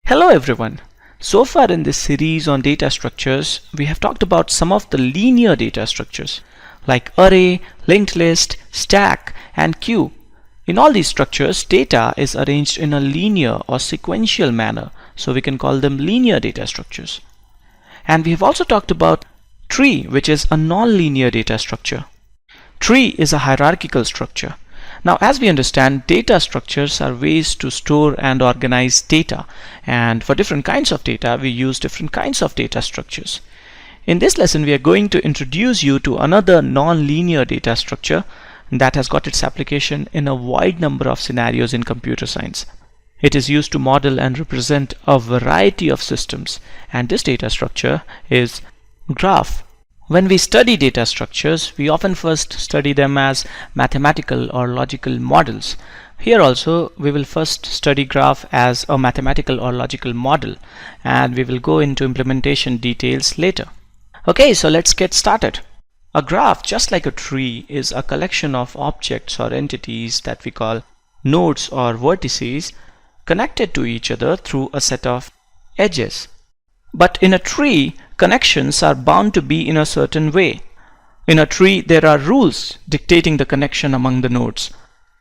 Hello everyone. So far in this series on data structures, we have talked about some of the linear data structures like array, linked list, stack, and queue. In all these structures, data is arranged in a linear or sequential manner, so we can call them linear data structures. And we have also talked about tree, which is a non-linear data structure. Tree is a hierarchical structure. Now, as we understand, data structures are ways to store and organize data, and for different kinds of data we use different kinds of data structures. In this lesson we are going to introduce you to another non-linear data structure that has got its application in a wide number of scenarios in computer science. It is used to model and represent a variety of systems, and this data structure is graph. When we study data structures, we often first study them as mathematical or logical models. Here also, we will first study graph as a mathematical or logical model, and we will go into implementation details later. Okay, so let's get started. A graph, just like a tree, is a collection of objects or entities that we call nodes or vertices connected to each other through a set of edges. But in a tree, connections are bound to be in a certain way. In a tree, there are rules dictating the connection among the nodes.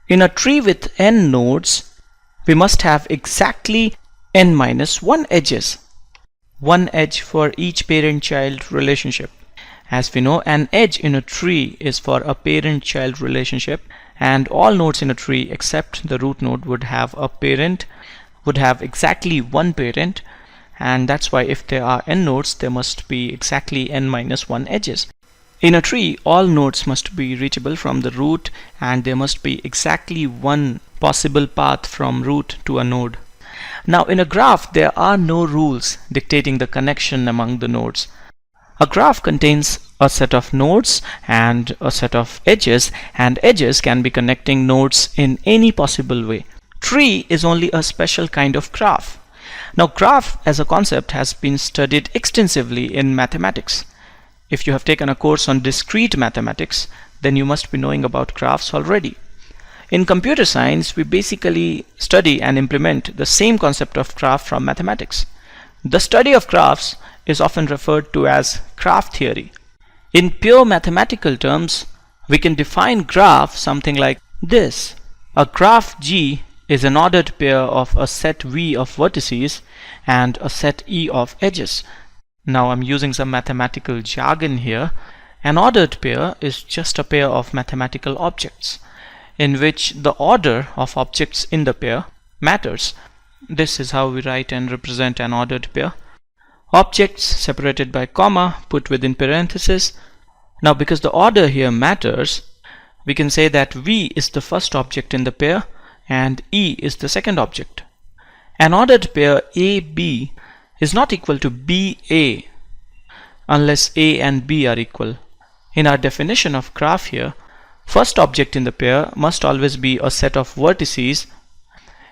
In a tree with n nodes, we must have exactly n-1 edges. One edge for each parent-child relationship. As we know, an edge in a tree is for a parent-child relationship, and all nodes in a tree except the root node would have exactly one parent. And that's why if there are n nodes, there must be exactly n-1 edges. In a tree, all nodes must be reachable from the root, and there must be exactly one possible path from root to a node. Now in a graph, there are no rules dictating the connection among the nodes. A graph contains a set of nodes and a set of edges, and edges can be connecting nodes in any possible way. Tree is only a special kind of graph. Now, graph as a concept has been studied extensively in mathematics. If you have taken a course on discrete mathematics, then you must be knowing about graphs already. In computer science, we basically study and implement the same concept of graph from mathematics. The study of graphs is often referred to as graph theory. In pure mathematical terms, we can define graph something like this. A graph G is an ordered pair of a set V of vertices and a set E of edges. Now I'm using some mathematical jargon here. An ordered pair is just a pair of mathematical objects in which the order of objects in the pair matters. This is how we write and represent an ordered pair. Objects separated by comma put within parentheses. Now because the order here matters, we can say that V is the first object in the pair and E is the second object. An ordered pair AB is not equal to BA unless A and B are equal. In our definition of graph here, first object in the pair must always be a set of vertices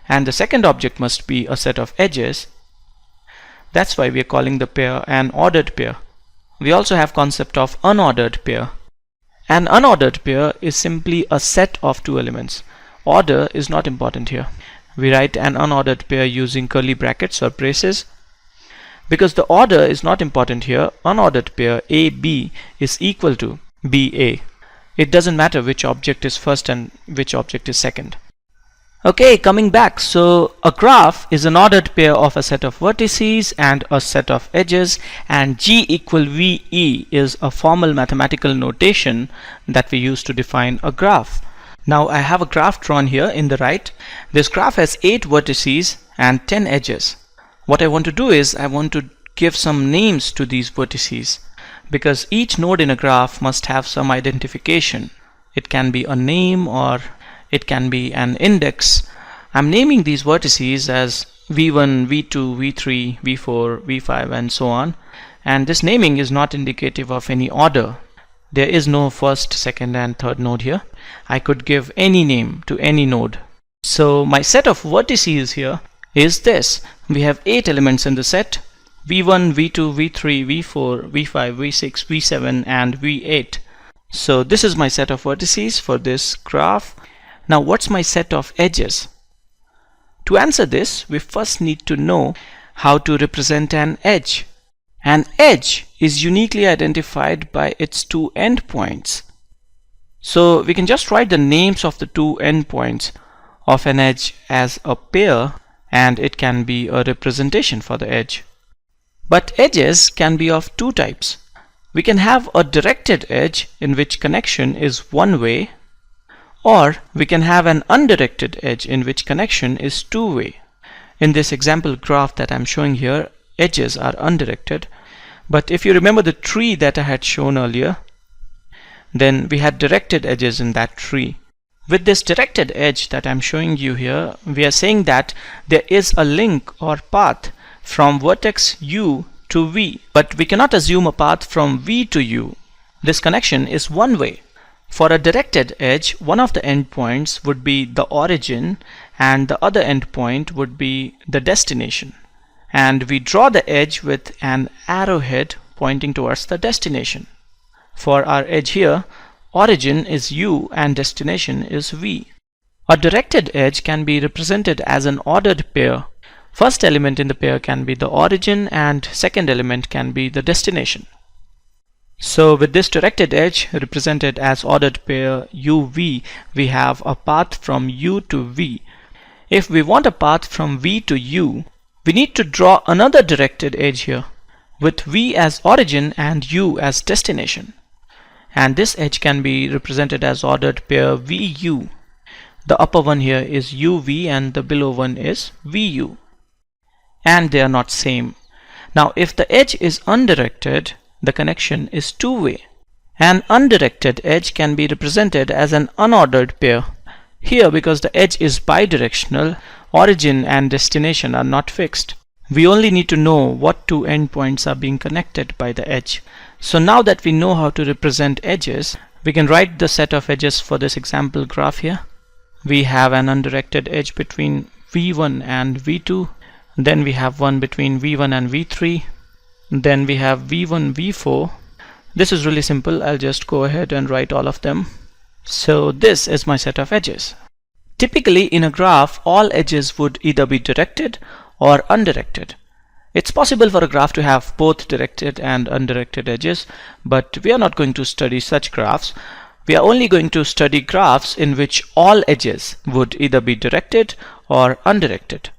and the second object must be a set of edges. That's why we are calling the pair an ordered pair. We also have concept of unordered pair. An unordered pair is simply a set of two elements. Order is not important here. We write an unordered pair using curly brackets or braces. Because the order is not important here, unordered pair AB is equal to BA. It doesn't matter which object is first and which object is second. Okay, coming back. So a graph is an ordered pair of a set of vertices and a set of edges, and G equal VE is a formal mathematical notation that we use to define a graph. Now I have a graph drawn here in the right. This graph has 8 vertices and 10 edges. What I want to do is I want to give some names to these vertices, because each node in a graph must have some identification. It can be a name or it can be an index. I'm naming these vertices as V1, V2, V3, V4, V5 and so on, and this naming is not indicative of any order. There is no first, second and third node here. I could give any name to any node. So my set of vertices here is this. We have 8 elements in the set: V1, V2, V3, V4, V5, V6, V7 and V8. So this is my set of vertices for this graph. Now what's my set of edges? To answer this, we first need to know how to represent an edge. An edge is uniquely identified by its two endpoints. So we can just write the names of the two endpoints of an edge as a pair, and it can be a representation for the edge. But edges can be of two types. We can have a directed edge in which connection is one way, or we can have an undirected edge in which connection is two-way. In this example graph that I'm showing here, edges are undirected. But if you remember the tree that I had shown earlier, then we had directed edges in that tree. With this directed edge that I'm showing you here, we are saying that there is a link or path from vertex U to V, but we cannot assume a path from V to U. This connection is one way. For a directed edge, one of the endpoints would be the origin and the other endpoint would be the destination. And we draw the edge with an arrowhead pointing towards the destination. For our edge here, origin is U and destination is V. A directed edge can be represented as an ordered pair. First element in the pair can be the origin and second element can be the destination. So with this directed edge represented as ordered pair UV, we have a path from U to V. If we want a path from V to U, we need to draw another directed edge here with V as origin and U as destination. And this edge can be represented as ordered pair VU. The upper one here is UV and the below one is VU. And they are not same. Now if the edge is undirected, the connection is two-way. An undirected edge can be represented as an unordered pair. Here, because the edge is bidirectional, origin and destination are not fixed. We only need to know what two endpoints are being connected by the edge. So now that we know how to represent edges, we can write the set of edges for this example graph here. We have an undirected edge between V1 and V2. Then we have one between V1 and V3. Then we have V1, V4. This is really simple. I'll just go ahead and write all of them. So this is my set of edges. Typically in a graph, all edges would either be directed or undirected. It's possible for a graph to have both directed and undirected edges, but we are not going to study such graphs. We are only going to study graphs in which all edges would either be directed or undirected.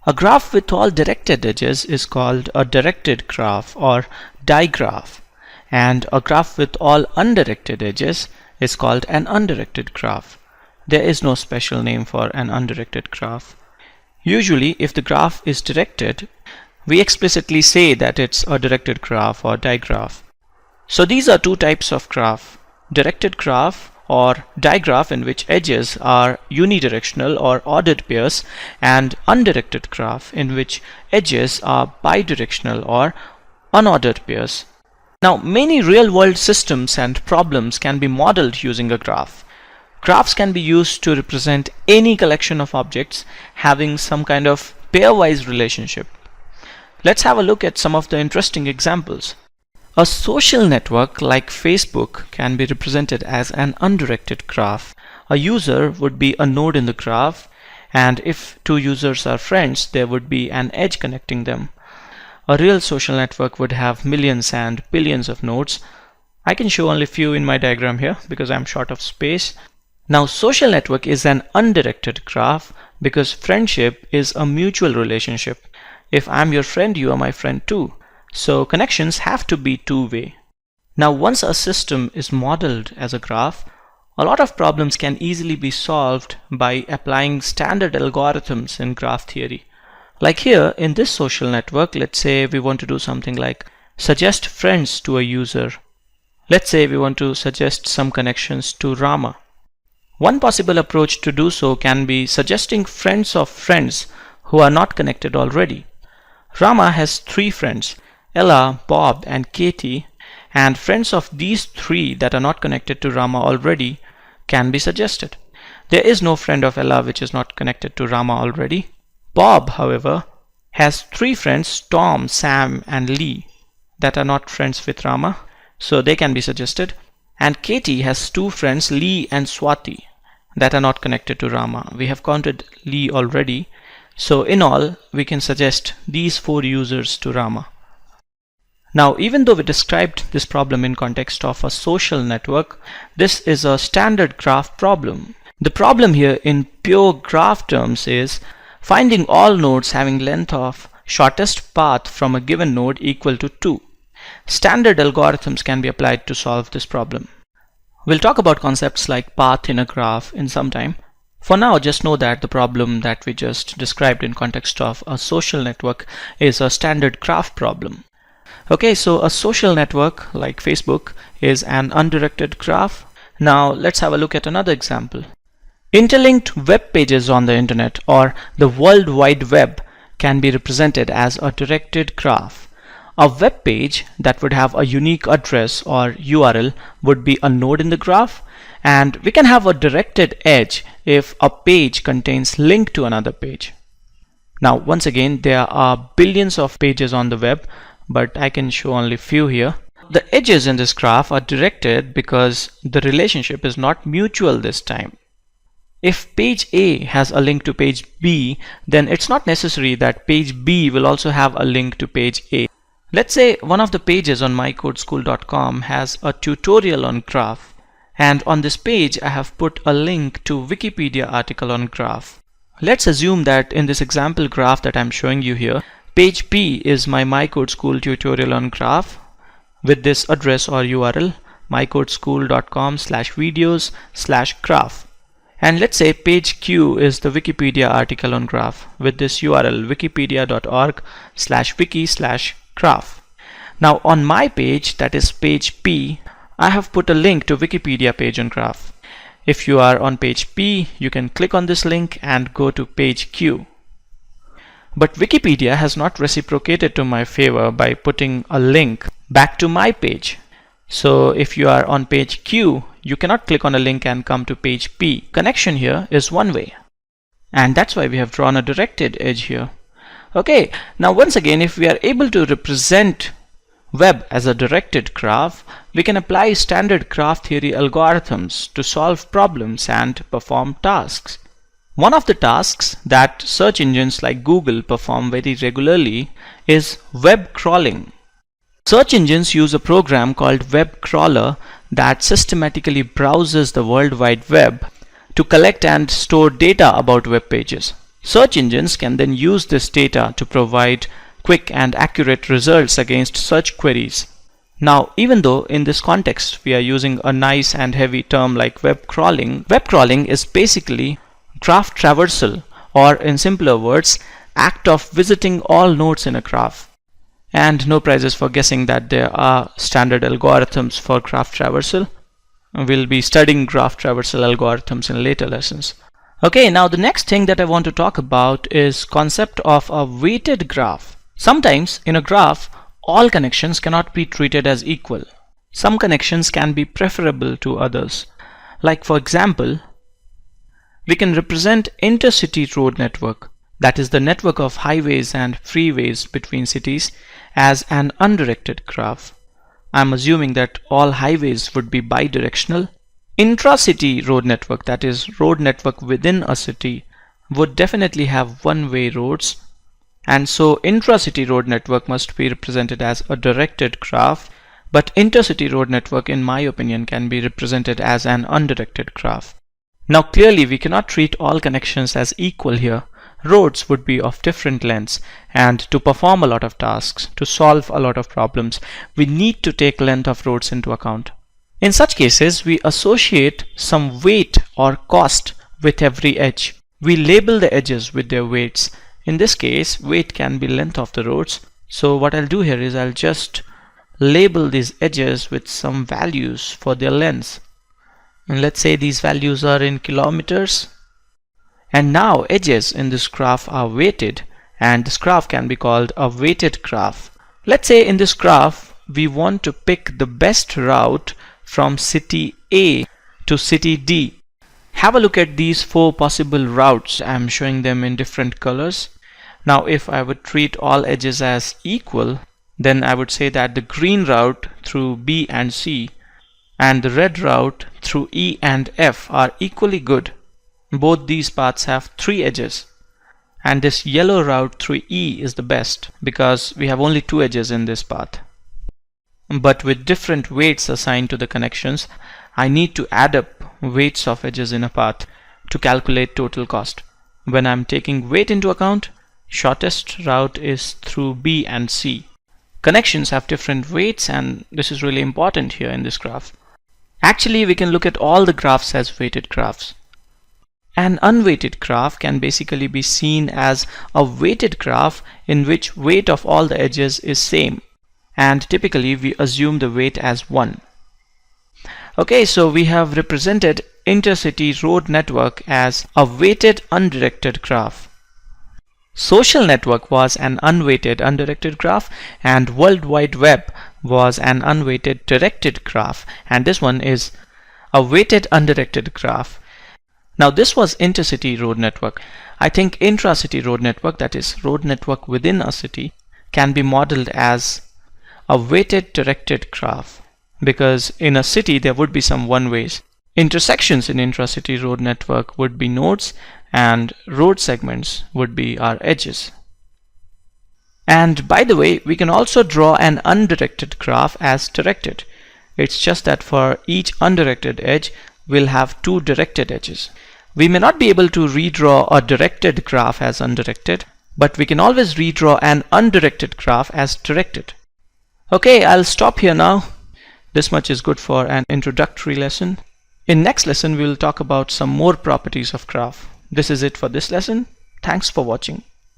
A graph with all directed edges is called a directed graph or digraph, and a graph with all undirected edges is called an undirected graph. There is no special name for an undirected graph. Usually, if the graph is directed, we explicitly say that it's a directed graph or digraph. So these are two types of graph: directed graph or digraph in which edges are unidirectional or ordered pairs, and undirected graph in which edges are bidirectional or unordered pairs. Now, many real-world systems and problems can be modeled using a graph. Graphs can be used to represent any collection of objects having some kind of pairwise relationship. Let's have a look at some of the interesting examples. A social network like Facebook can be represented as an undirected graph. A user would be a node in the graph, and if two users are friends, there would be an edge connecting them. A real social network would have millions and billions of nodes. I can show only few in my diagram here because I'm short of space. Now, social network is an undirected graph because friendship is a mutual relationship. If I'm your friend, you are my friend too. So connections have to be two-way. Now, once a system is modeled as a graph, a lot of problems can easily be solved by applying standard algorithms in graph theory. Like here in this social network, let's say we want to do something like suggest friends to a user. Let's say we want to suggest some connections to Rama. One possible approach to do so can be suggesting friends of friends who are not connected already. Rama has 3 friends, Ella, Bob, and Katie, and friends of these 3 that are not connected to Rama already can be suggested. There is no friend of Ella which is not connected to Rama already. Bob, however, has 3 friends, Tom, Sam, and Lee, that are not friends with Rama, so they can be suggested. And Katie has 2 friends, Lee and Swati, that are not connected to Rama. We have counted Lee already, So in all, we can suggest these 4 users to Rama. Now, even though we described this problem in context of a social network, this is a standard graph problem. The problem here in pure graph terms is finding all nodes having length of shortest path from a given node equal to 2. Standard algorithms can be applied to solve this problem. We'll talk about concepts like path in a graph in some time. For now, just know that the problem that we just described in context of a social network is a standard graph problem. Okay, so a social network like Facebook is an undirected graph. Now let's have a look at another example. Interlinked web pages on the internet or the World Wide Web can be represented as a directed graph. A web page that would have a unique address or URL would be a node in the graph, and we can have a directed edge if a page contains link to another page. Now once again, there are billions of pages on the web, but I can show only few here. The edges in this graph are directed because the relationship is not mutual this time. If page A has a link to page B, then it's not necessary that page B will also have a link to page A. Let's say one of the pages on mycodeschool.com has a tutorial on graph, and on this page I have put a link to Wikipedia article on graph. Let's assume that in this example graph that I'm showing you here, page P is my mycodeschool tutorial on graph with this address or URL mycodeschool.com/videos/graph. And let's say page Q is the Wikipedia article on graph with this URL wikipedia.org/wiki/graph. Now on my page, that is page P, I have put a link to Wikipedia page on graph. If you are on page P, you can click on this link and go to page Q. But Wikipedia has not reciprocated to my favor by putting a link back to my page. So if you are on page Q, you cannot click on a link and come to page P. Connection here is one way. And that's why we have drawn a directed edge here. Okay, now once again, if we are able to represent web as a directed graph, we can apply standard graph theory algorithms to solve problems and perform tasks. One of the tasks that search engines like Google perform very regularly is web crawling. Search engines use a program called Web Crawler that systematically browses the World Wide Web to collect and store data about web pages. Search engines can then use this data to provide quick and accurate results against search queries. Now, even though in this context we are using a nice and heavy term like web crawling is basically graph traversal, or in simpler words, act of visiting all nodes in a graph. And no prizes for guessing that there are standard algorithms for graph traversal. We'll be studying graph traversal algorithms in later lessons. Okay, now the next thing that I want to talk about is concept of a weighted graph. Sometimes in a graph, all connections cannot be treated as equal. Some connections can be preferable to others. Like for example, we can represent intercity road network, that is the network of highways and freeways between cities, as an undirected graph. I'm assuming that all highways would be bidirectional. Intracity road network, that is road network within a city, would definitely have one-way roads, and so intracity road network must be represented as a directed graph, but intercity road network in my opinion can be represented as an undirected graph. Now clearly we cannot treat all connections as equal here. Roads would be of different lengths, and to perform a lot of tasks, to solve a lot of problems, we need to take length of roads into account. In such cases, we associate some weight or cost with every edge. We label the edges with their weights. In this case, weight can be length of the roads. So what I'll do here is I'll just label these edges with some values for their lengths. And let's say these values are in kilometers. And now edges in this graph are weighted, and this graph can be called a weighted graph. Let's say in this graph we want to pick the best route from city A to city D. Have a look at these 4 possible routes. I'm showing them in different colors. Now if I would treat all edges as equal, then I would say that the green route through B and C and the red route through E and F are equally good. Both these paths have 3 edges. And this yellow route through E is the best because we have only 2 edges in this path. But with different weights assigned to the connections, I need to add up weights of edges in a path to calculate total cost. When I'm taking weight into account, shortest route is through B and C. Connections have different weights, and this is really important here in this graph. Actually, we can look at all the graphs as weighted graphs. An unweighted graph can basically be seen as a weighted graph in which weight of all the edges is same, and typically we assume the weight as 1. Okay, so we have represented intercity road network as a weighted undirected graph. Social network was an unweighted undirected graph, and World Wide Web was an unweighted directed graph, and this one is a weighted undirected graph. Now this was intercity road network. I think intracity road network, that is road network within a city, can be modeled as a weighted directed graph, because in a city there would be some one-ways. Intersections in intracity road network would be nodes, and road segments would be our edges. And by the way, we can also draw an undirected graph as directed. It's just that for each undirected edge, we'll have 2 directed edges. We may not be able to redraw a directed graph as undirected, but we can always redraw an undirected graph as directed. Okay, I'll stop here now. This much is good for an introductory lesson. In next lesson, we will talk about some more properties of graph. This is it for this lesson. Thanks for watching.